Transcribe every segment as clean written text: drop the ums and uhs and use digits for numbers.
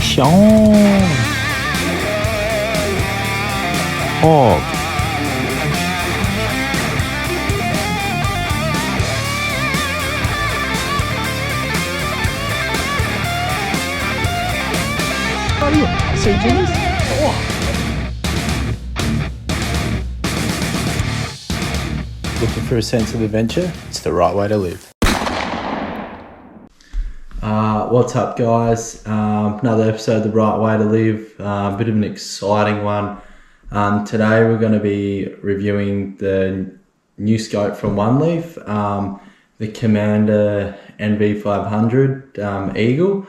Sean. Hog. Oh yeah, see Jimmy's? Oh. Looking for a sense of adventure? It's the right way to live. What's up, guys? Another episode of The Right Way to Live. A bit of an exciting one. Today we're going to be reviewing the new scope from OneLeaf, the Commander NV500 Eagle.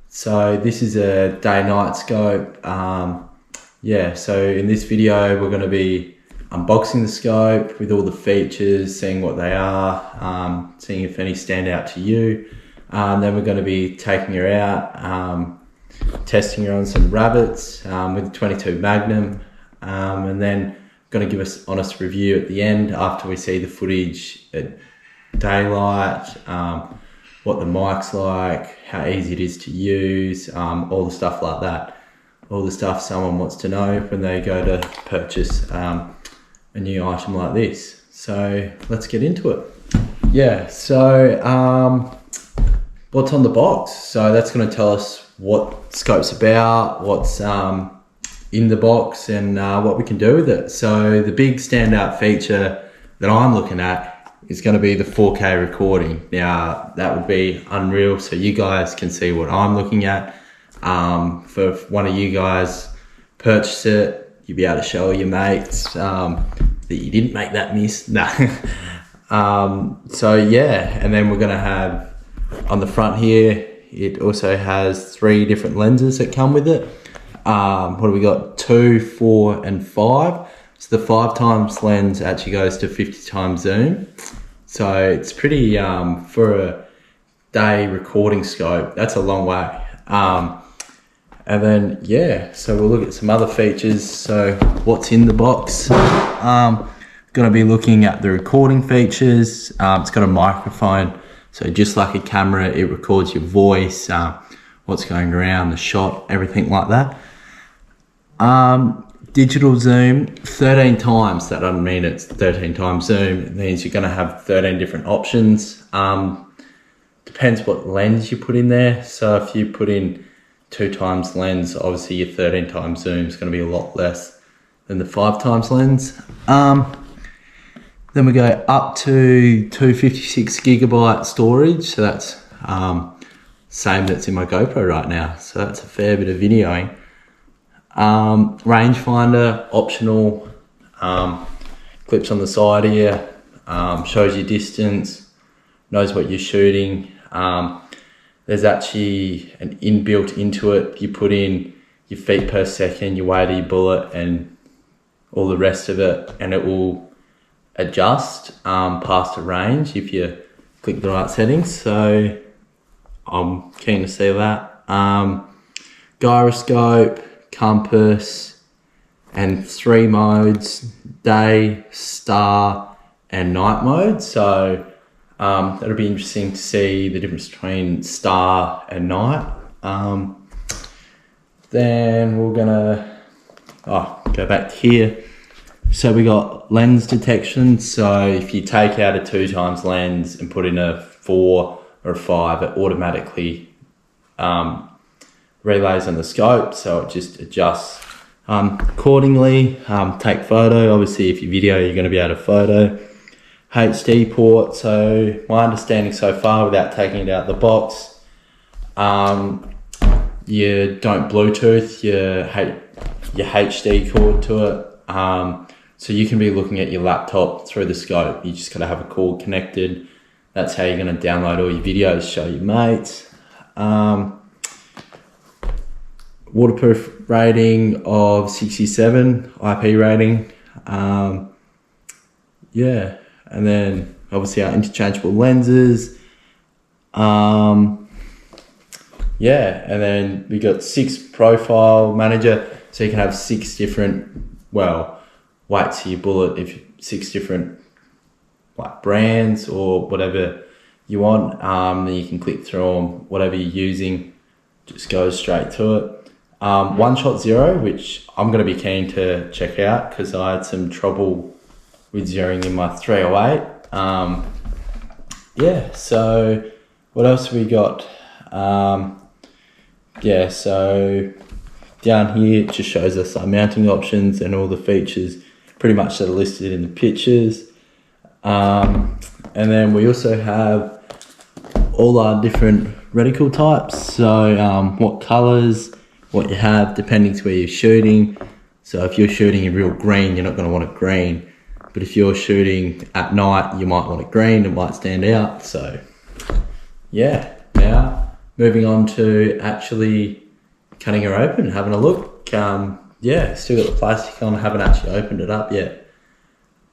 So this is a day-night scope. So in this video we're going to be unboxing the scope with all the features, seeing what they are, seeing if any stand out to you. Then we're going to be taking her out, testing her on some rabbits with the 22 Magnum, and then going to give us an honest review at the end after we see the footage at daylight, what the mic's like, how easy it is to use, all the stuff like that. All the stuff someone wants to know when they go to purchase a new item like this. So let's get into it. What's on the box? So that's going to tell us what scope's about, what's in the box, and what we can do with it. So the big standout feature that I'm looking at is going to be the 4K recording. Now that would be unreal, so you guys can see what I'm looking at. For one of you guys purchase it, you'll be able to show your mates that you didn't make that miss. And then we're going to have on the front here, it also has 3 different lenses that come with it. What do we got? 2, 4, and 5. So the 5 times lens actually goes to 50 times zoom. So it's pretty, for a day recording scope, that's a long way. So we'll look at some other features. So what's in the box? Going to be looking at the recording features. It's got a microphone. So just like a camera, it records your voice, what's going around, the shot, everything like that. Digital zoom, 13 times. That doesn't mean it's 13 times zoom. It means you're going to have 13 different options. Depends what lens you put in there. So if you put in 2 times lens, obviously your 13 times zoom is going to be a lot less than the 5 times lens. Then we go up to 256 gigabyte storage. So that's same that's in my GoPro right now. So that's a fair bit of videoing. Rangefinder, optional. Clips on the side here. Shows you distance. Knows what you're shooting. There's actually an inbuilt into it. You put in your feet per second, your weight of your bullet, and all the rest of it, and it will adjust past a range if you click the right settings. So I'm keen to see that. Gyroscope, compass, and 3 modes: day, star, and night mode. So that'll be interesting to see the difference between star and night. Then we're gonna go back to here. So we got lens detection. So if you take out a 2 times lens and put in a 4 or a 5, it automatically relays on the scope. So it just adjusts accordingly. Take photo. Obviously, if you video, you're going to be able to photo. HD port. So my understanding so far, without taking it out of the box, you don't Bluetooth your HD cord to it. So you can be looking at your laptop through the scope. You just got to have a cord connected. That's how you're going to download all your videos, show your mates. Waterproof rating of 67, IP rating. And then obviously our interchangeable lenses. And then we got 6 profile manager. So you can have 6 different, weights of your bullet, if 6 different brands or whatever you want. Then you can click through them, whatever you're using just goes straight to it. One shot zero, which I'm going to be keen to check out because I had some trouble with zeroing in my 308. Yeah, so what else have we got? Yeah, so down here it just shows us our mounting options and all the features pretty much that are listed in the pictures. And then we also have all our different reticle types, so what colours, what you have depending to where you're shooting. So if you're shooting in real green, you're not going to want it green, but if you're shooting at night, you might want it green, it might stand out. So yeah, now moving on to actually cutting her open, having a look. Yeah, still got the plastic on, haven't actually opened it up yet.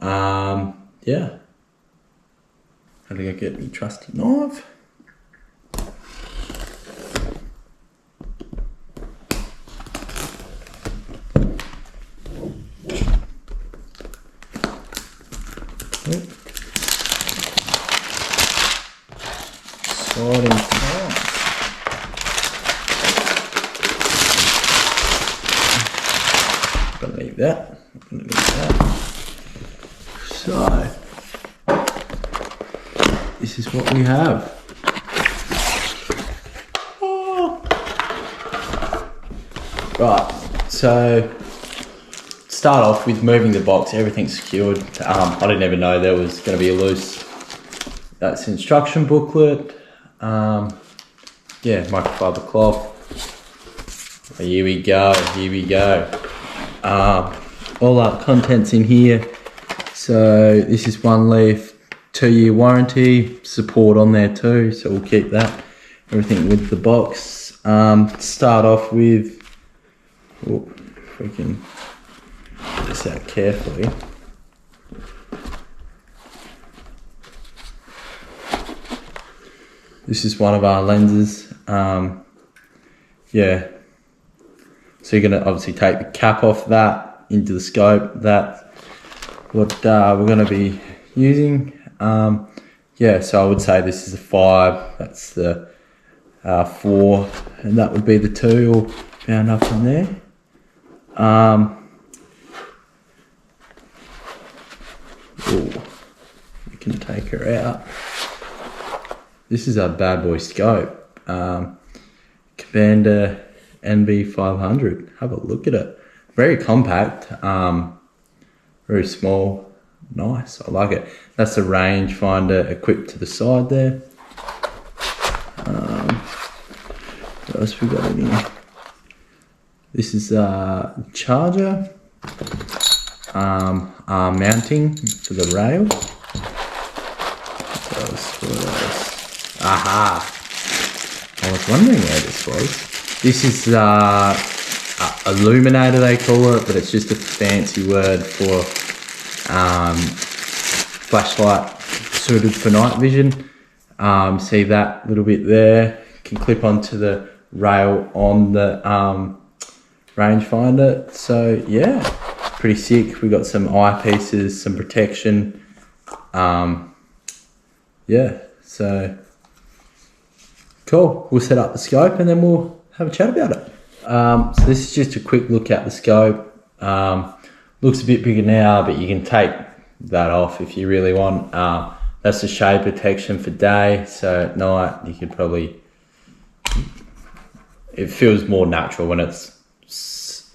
Yeah, how do I get my trusty knife? Exciting time. Gonna need that. Gonna need that. So this is what we have. Oh. Right. So start off with moving the box. Everything's secured. I didn't even know there was going to be a loose. That's instruction booklet. Yeah, microfiber cloth. Here we go. Here we go. All our contents in here. So this is OneLeaf 2-year warranty, support on there too. So we'll keep that. Everything with the box. Start off with. Oh, if we can get this out carefully. This is one of our lenses. Yeah. So you're going to obviously take the cap off that into the scope. That's what we're going to be using. Yeah, so I would say this is a 5. That's the 4, and that would be the 2 all bound up on there. Ooh, we can take her out. This is our bad boy scope, Commander NV500. Have a look at it. Very compact, very small, nice. I like it. That's the range finder equipped to the side there. What else we got in here? This is a charger, mounting for the rail. What else? Aha! I was wondering where this was. This is illuminator they call it, but it's just a fancy word for flashlight suited for night vision. See that little bit there? Can clip onto the rail on the rangefinder. So yeah, pretty sick. We got some eyepieces, some protection. Yeah, so cool. We'll set up the scope and then we'll have a chat about it. So this is just a quick look at the scope. Looks a bit bigger now, but you can take that off if you really want. That's the shade protection for day, so at night you could probably, it feels more natural when it's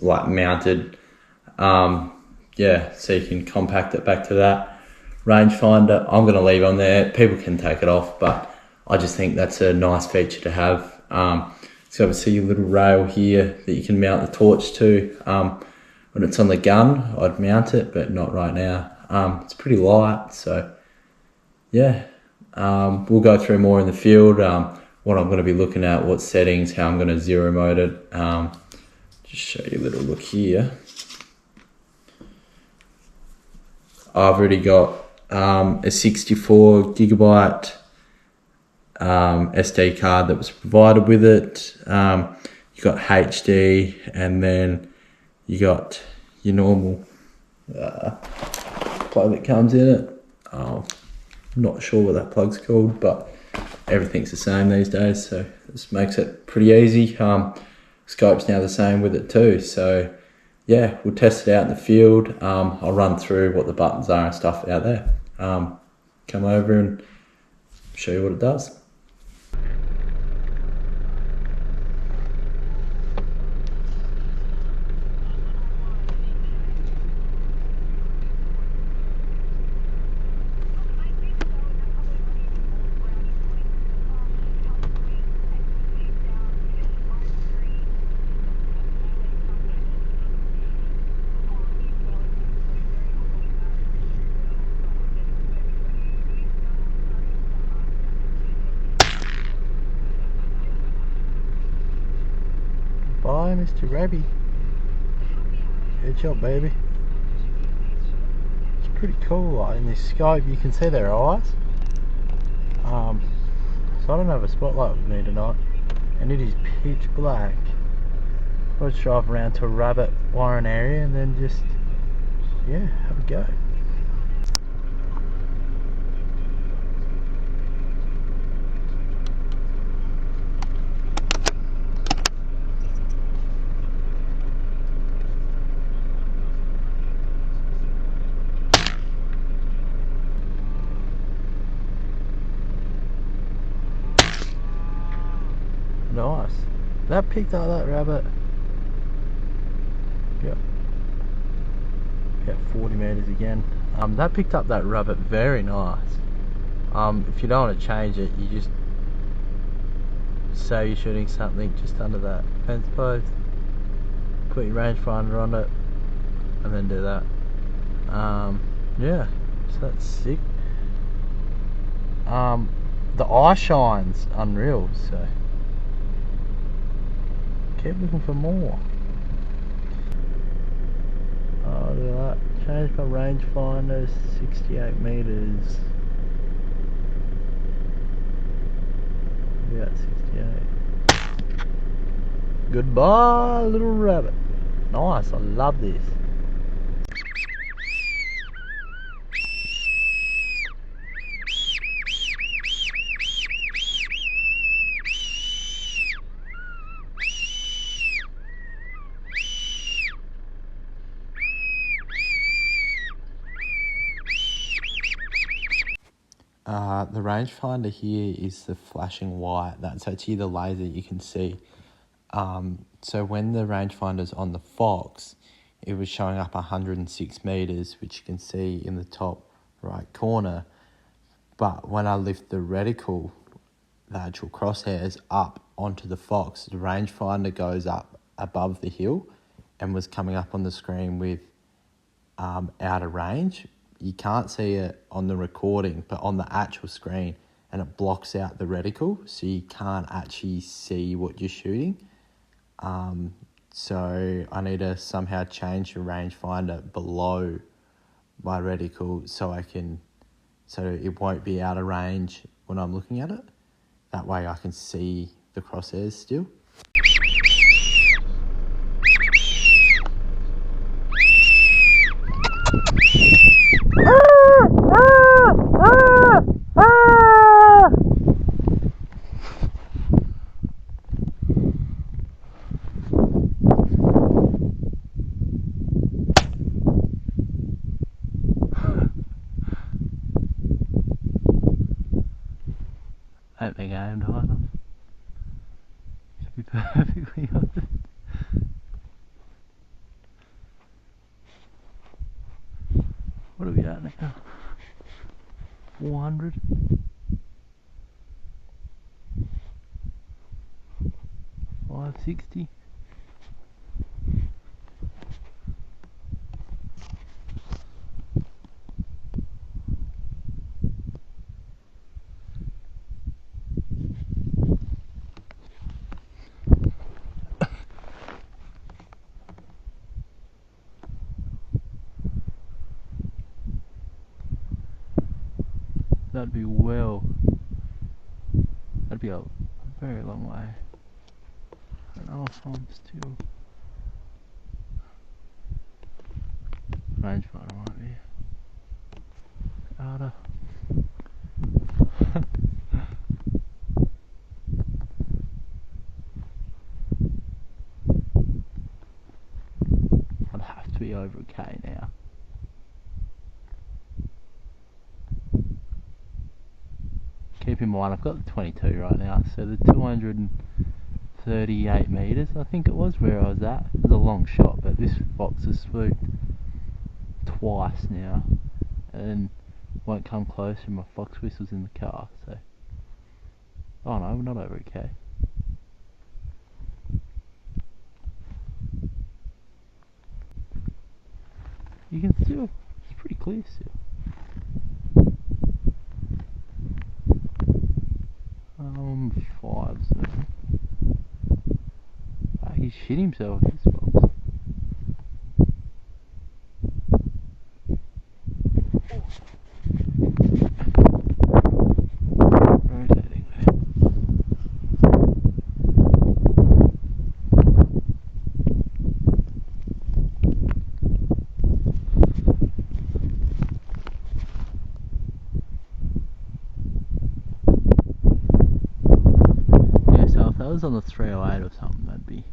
like mounted. Yeah, so you can compact it back to that. Rangefinder, I'm going to leave on there. People can take it off, but I just think that's a nice feature to have. So obviously your little rail here that you can mount the torch to. When it's on the gun, I'd mount it, but not right now. It's pretty light, so yeah. We'll go through more in the field, what I'm going to be looking at, what settings, how I'm going to zero mode it. Just show you a little look here. I've already got a 64 gigabyte SD card that was provided with it. You got HD, and then you got your normal plug that comes in it. I'm not sure what that plug's called, but everything's the same these days, so this makes it pretty easy. Scope's now the same with it too, so yeah, we'll test it out in the field. I'll run through what the buttons are and stuff out there. Come over and show you what it does. Bye, Mr. Rabby. Good job, baby. It's pretty cool, like in this scope you can see their eyes. So I don't have a spotlight with me tonight, and it is pitch black. I'll just drive around to a rabbit warren area and then just, yeah, have a go. Nice. That picked up that rabbit. Yep. About 40 metres again. That picked up that rabbit very nice. If you don't want to change it, you just say you're shooting something just under that fence post, put your rangefinder on it, and then do that. Yeah, so that's sick. The eye shine's unreal, so keep looking for more. Oh, look at that. Changed my rangefinder, 68 metres. About 68. Goodbye, little rabbit. Nice, I love this. The rangefinder here is the flashing white. That's actually the laser you can see. So when the rangefinder's on the Fox, it was showing up 106 metres, which you can see in the top right corner. But when I lift the reticle, the actual crosshairs up onto the Fox, the rangefinder goes up above the hill and was coming up on the screen with out of range. You can't see it on the recording, but on the actual screen, and it blocks out the reticle, so you can't actually see what you're shooting. So I need to somehow change the rangefinder below my reticle so it won't be out of range when I'm looking at it. That way I can see the crosshairs still. I don't think I aimed high enough. To be perfectly honest. What are we at now? 400? $560? That'd be that'd be a very long way. I don't know if I'm still rangefinder might be harder. over a K now. Keep in mind I've got the 22 right now, so the 238 metres I think it was where I was at. It was a long shot, but this fox has swooped twice now and won't come closer. My fox whistle's in the car, so oh no, we're not over a K. You can still, it's pretty clear still. Fives. He shit himself with this box. Rotating there. Yeah, so if that was on the 308 or something, that'd be.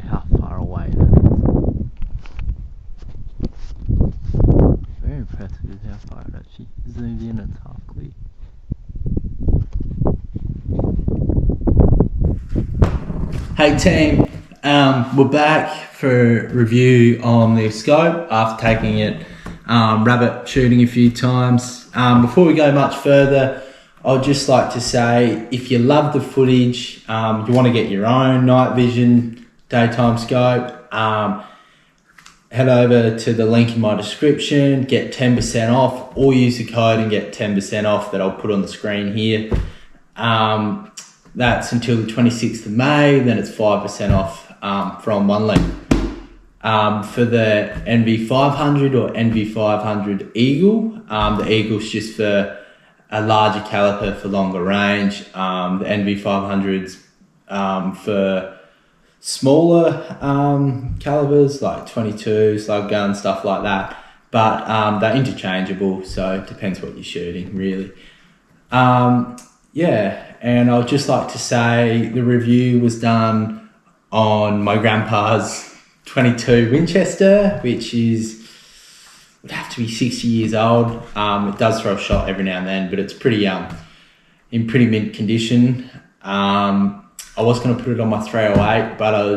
How far away that is. Very impressive with how far it actually zoomed in and it's half clear. Hey team, we're back for review on the scope after taking it rabbit shooting a few times. Before we go much further, I'd just like to say if you love the footage, you want to get your own night vision daytime scope, head over to the link in my description, get 10% off, or use the code and get 10% off that I'll put on the screen here. That's until the 26th of May, then it's 5% off from OneLeaf. For the NV500 or NV500 Eagle, the Eagle's just for a larger caliper for longer range. The NV500's for smaller calibers like 22, slug gun, stuff like that. But they're interchangeable, so it depends what you're shooting, really. Yeah, and I'd just like to say the review was done on my grandpa's 22 Winchester, which would have to be 60 years old. It does throw a shot every now and then, but it's pretty in pretty mint condition. I was going to put it on my 308, but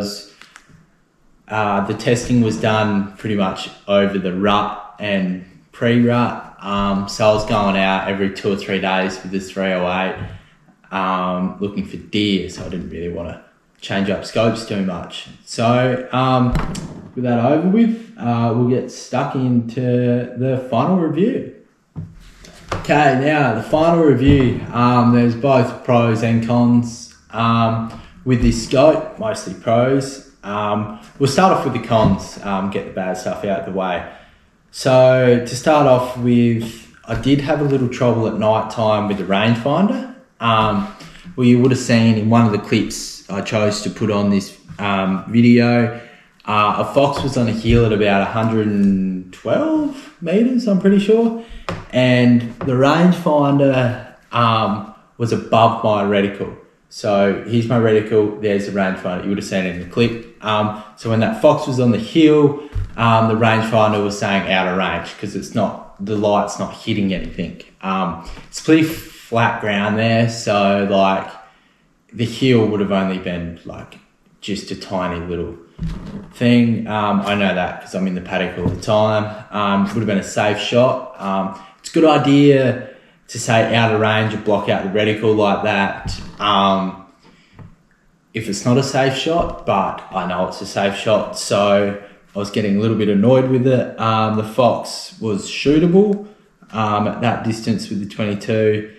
the testing was done pretty much over the rut and pre-rut. So I was going out every 2 or 3 days with this 308, looking for deer. So I didn't really want to change up scopes too much. So with that over with, we'll get stuck into the final review. Okay, now the final review. There's both pros and cons with this scope, mostly pros. We'll start off with the cons, get the bad stuff out of the way. So to start off with, I did have a little trouble at night time with the rangefinder. Well, you would have seen in one of the clips I chose to put on this video, a fox was on a hill at about 112 meters, I'm pretty sure, and the rangefinder was above my reticle. So here's my reticle, there's the rangefinder. You would have seen it in the clip. So when that fox was on the hill, the rangefinder was saying out of range because the light's not hitting anything. It's pretty flat ground there, so like the hill would have only been like just a tiny little thing. I know that because I'm in the paddock all the time. Would have been a safe shot. It's a good idea to say out of range and block out the reticle like that. If it's not a safe shot, but I know it's a safe shot, so I was getting a little bit annoyed with it. The fox was shootable at that distance with the 22.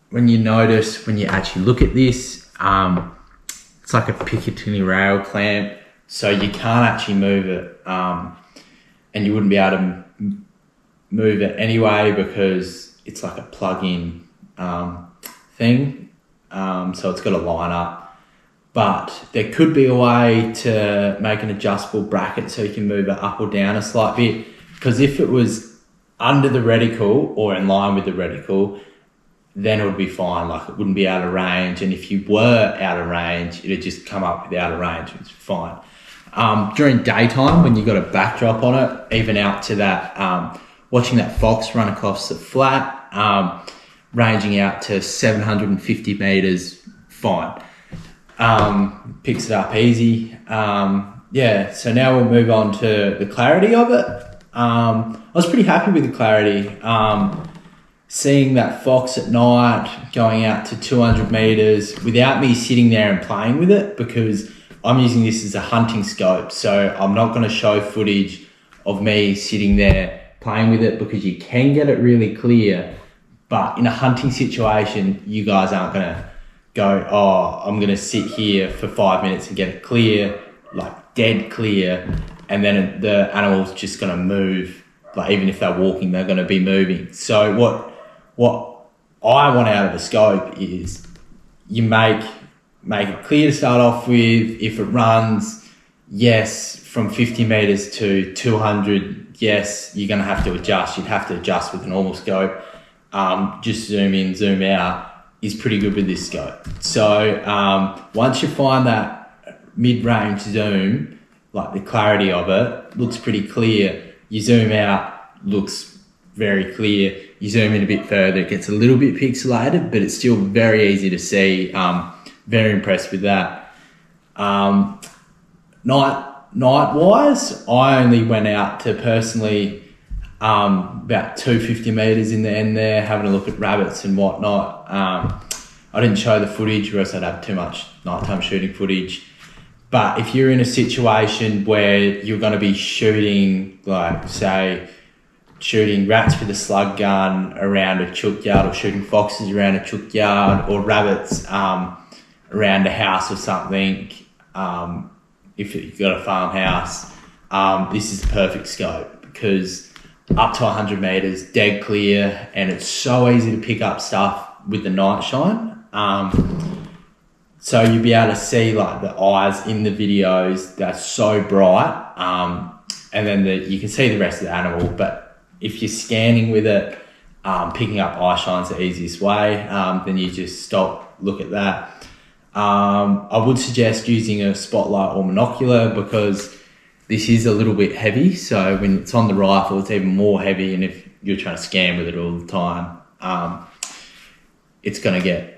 When you actually look at this, it's like a Picatinny rail clamp, so you can't actually move it, and you wouldn't be able to move it anyway because it's like a plug-in thing. so it's got a line up. But there could be a way to make an adjustable bracket so you can move it up or down a slight bit, because if it was under the reticle or in line with the reticle, then it would be fine, like it wouldn't be out of range, and if you were out of range, it'd just come up with out of range, which is fine. During daytime, when you got a backdrop on it, even out to that, watching that fox run across the flat, ranging out to 750 meters, fine. Picks it up easy. So now we'll move on to the clarity of it. I was pretty happy with the clarity. Seeing that fox at night going out to 200 meters without me sitting there and playing with it, because I'm using this as a hunting scope, so I'm not going to show footage of me sitting there playing with it, because you can get it really clear, but in a hunting situation, you guys aren't going to go, oh, I'm going to sit here for 5 minutes and get it clear, like dead clear, and then the animal's just going to move. Like even if they're walking, they're going to be moving. So what I want out of a scope is you make it clear to start off with. If it runs, yes, from 50 meters to 200, yes, you're going to have to adjust. You'd have to adjust with a normal scope. Just zoom in, zoom out is pretty good with this scope. So once you find that mid-range zoom, like the clarity of it looks pretty clear, you zoom out, looks very clear. You zoom in a bit further, it gets a little bit pixelated, but it's still very easy to see. Very impressed with that. Night-wise, I only went out to personally about 250 meters in the end there, having a look at rabbits and whatnot. I didn't show the footage or else I'd have too much nighttime shooting footage. But if you're in a situation where you're going to be shooting, like say, shooting rats with a slug gun around a chook yard, or shooting foxes around a chook yard, or rabbits around a house or something, if you've got a farmhouse, this is the perfect scope, because up to 100 meters, dead clear, and it's so easy to pick up stuff with the night shine. So you'll be able to see like the eyes in the videos, they're so bright, and then you can see the rest of the animal. But if you're scanning with it, picking up eye shine's the easiest way. Then you just stop, look at that. I would suggest using a spotlight or monocular, because this is a little bit heavy, so when it's on the rifle it's even more heavy, and if you're trying to scan with it all the time, it's going to get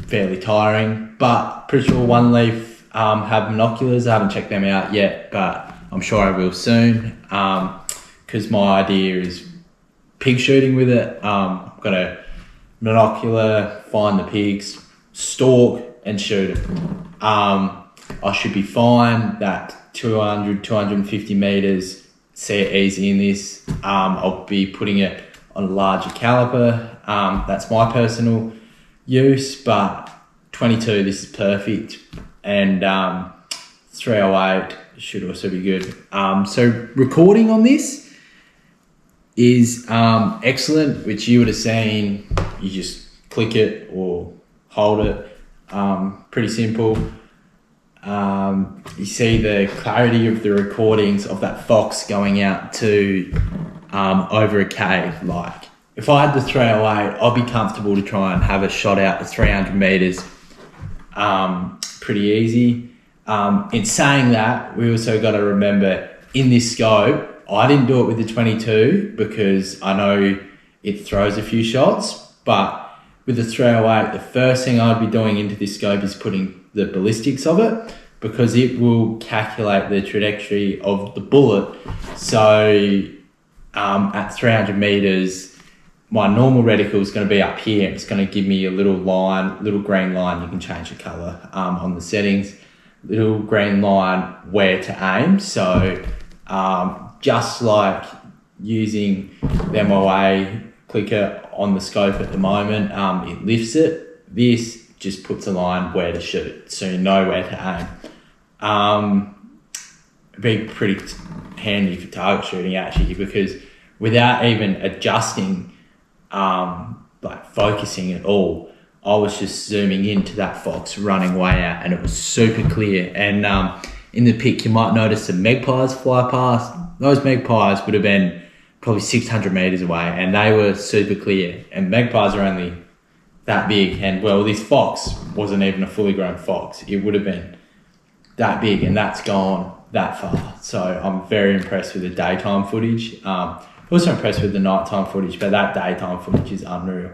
fairly tiring. But pretty sure OneLeaf have binoculars. I haven't checked them out yet, but I'm sure I will soon, because my idea is pig shooting with it. I'm going to binocular, find the pigs, stalk and shoot it. I should be fine. That 200, 250 meters, see it easy in this. I'll be putting it on a larger caliber. That's my personal use, but 22, this is perfect. And 308 should also be good. So recording on this is excellent, which you would have seen. You just click it or hold it. Pretty simple. You see the clarity of the recordings of that fox going out to over a cave. Like if I had the 308, I'd be comfortable to try and have a shot out to 300 meters. Pretty easy. In saying that, we also got to remember in this scope, I didn't do it with the 22 because I know it throws a few shots, but with the 308, the first thing I'd be doing into this scope is putting the ballistics of it, because it will calculate the trajectory of the bullet. So at 300 meters, my normal reticle is going to be up here. It's going to give me a little line, little green line. You can change the color on the settings. Little green line where to aim. So just like using the MOA clicker on the scope at the moment, it lifts it. This just puts a line where to shoot, so you know where to aim. It'd be pretty handy for target shooting actually, because without even adjusting, like focusing at all, I was just zooming into that fox running way out, and it was super clear. And in the pic, you might notice some magpies fly past. Those magpies would have been probably 600 meters away, and they were super clear. And magpies are only that big, and well, this fox wasn't even a fully grown fox. It would have been that big, and that's gone that far. So I'm very impressed with the daytime footage. Also impressed with the nighttime footage, but that daytime footage is unreal.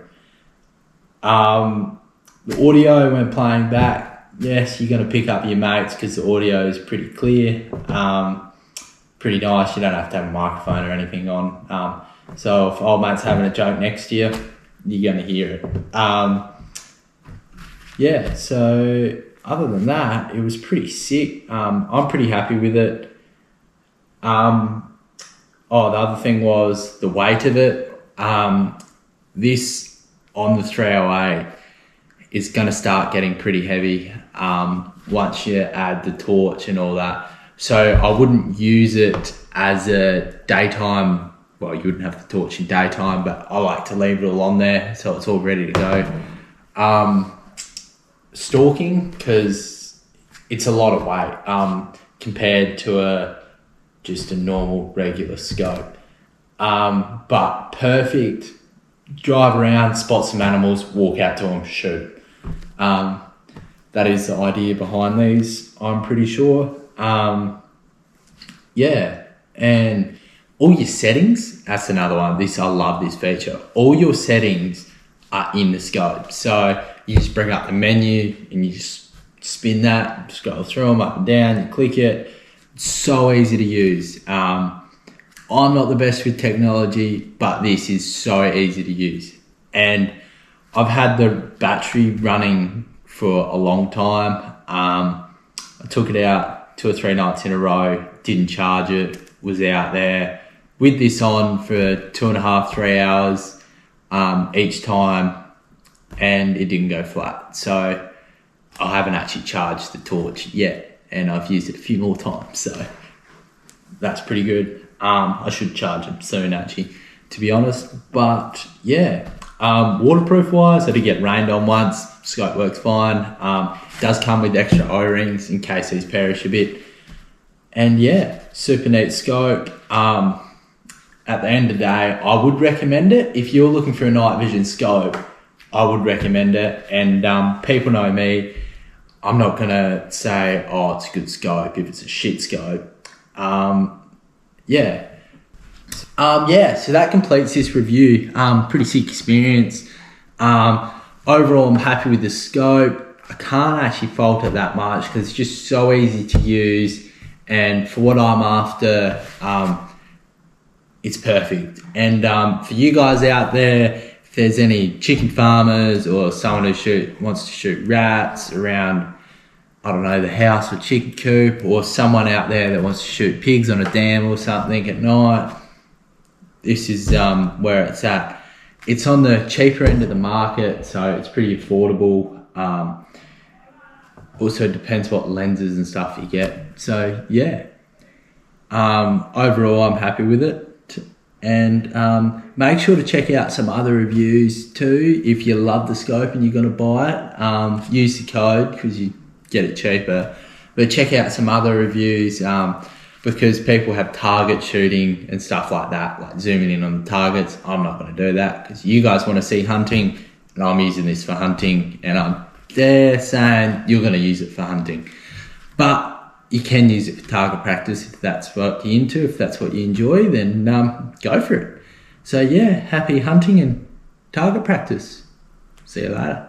The audio when playing back, yes, you're going to pick up your mates because the audio is pretty clear, pretty nice. You don't have to have a microphone or anything on. So if old mate's having a joke next to you, you're going to hear it. Yeah, so other than that, it was pretty sick. I'm pretty happy with it. The other thing was the weight of it. This on the 308 is going to start getting pretty heavy once you add the torch and all that. So I wouldn't use it as a daytime, well, you wouldn't have the torch in daytime, but I like to leave it all on there so it's all ready to go. Stalking, because it's a lot of weight compared to just a normal regular scope. But perfect. Drive around, spot some animals, walk out to them, shoot. That is the idea behind these, I'm pretty sure. Yeah, and all your settings, that's another one. I love this feature. All your settings are in the scope. So you just bring up the menu and you just spin that, scroll through them up and down, you click it. It's so easy to use. I'm not the best with technology, but this is so easy to use. And I've had the battery running for a long time. I took it out 2 or 3 nights in a row, didn't charge it, was out there with this on for 2.5, 3 hours each time, and it didn't go flat. So I haven't actually charged the torch yet, and I've used it a few more times. So that's pretty good. I should charge them soon, actually, to be honest. But yeah, waterproof wise, I did get rained on once. Scope works fine. It does come with extra O-rings in case these perish a bit. And yeah, super neat scope. At the end of the day, I would recommend it. If you're looking for a night vision scope, I would recommend it. And people know me. I'm not going to say, oh, it's a good scope if it's a shit scope. Yeah, so that completes this review. Pretty sick experience. Overall, I'm happy with the scope. I can't actually fault it that much because it's just so easy to use, and for what I'm after, it's perfect. And for you guys out there, if there's any chicken farmers or someone who wants to shoot rats around, I don't know, the house or chicken coop, or someone out there that wants to shoot pigs on a dam or something at night, this is where it's at. It's on the cheaper end of the market, so it's pretty affordable. Also, it depends what lenses and stuff you get. So yeah, overall, I'm happy with it. And make sure to check out some other reviews too. If you love the scope and you're going to buy it, use the code because you get it cheaper. But check out some other reviews because people have target shooting and stuff like that, like zooming in on the targets. I'm not going to do that because you guys want to see hunting, and I'm using this for hunting, and I'm there saying you're going to use it for hunting. But you can use it for target practice if that's what you're into, if that's what you enjoy, then go for it. So yeah, happy hunting and target practice. See you later.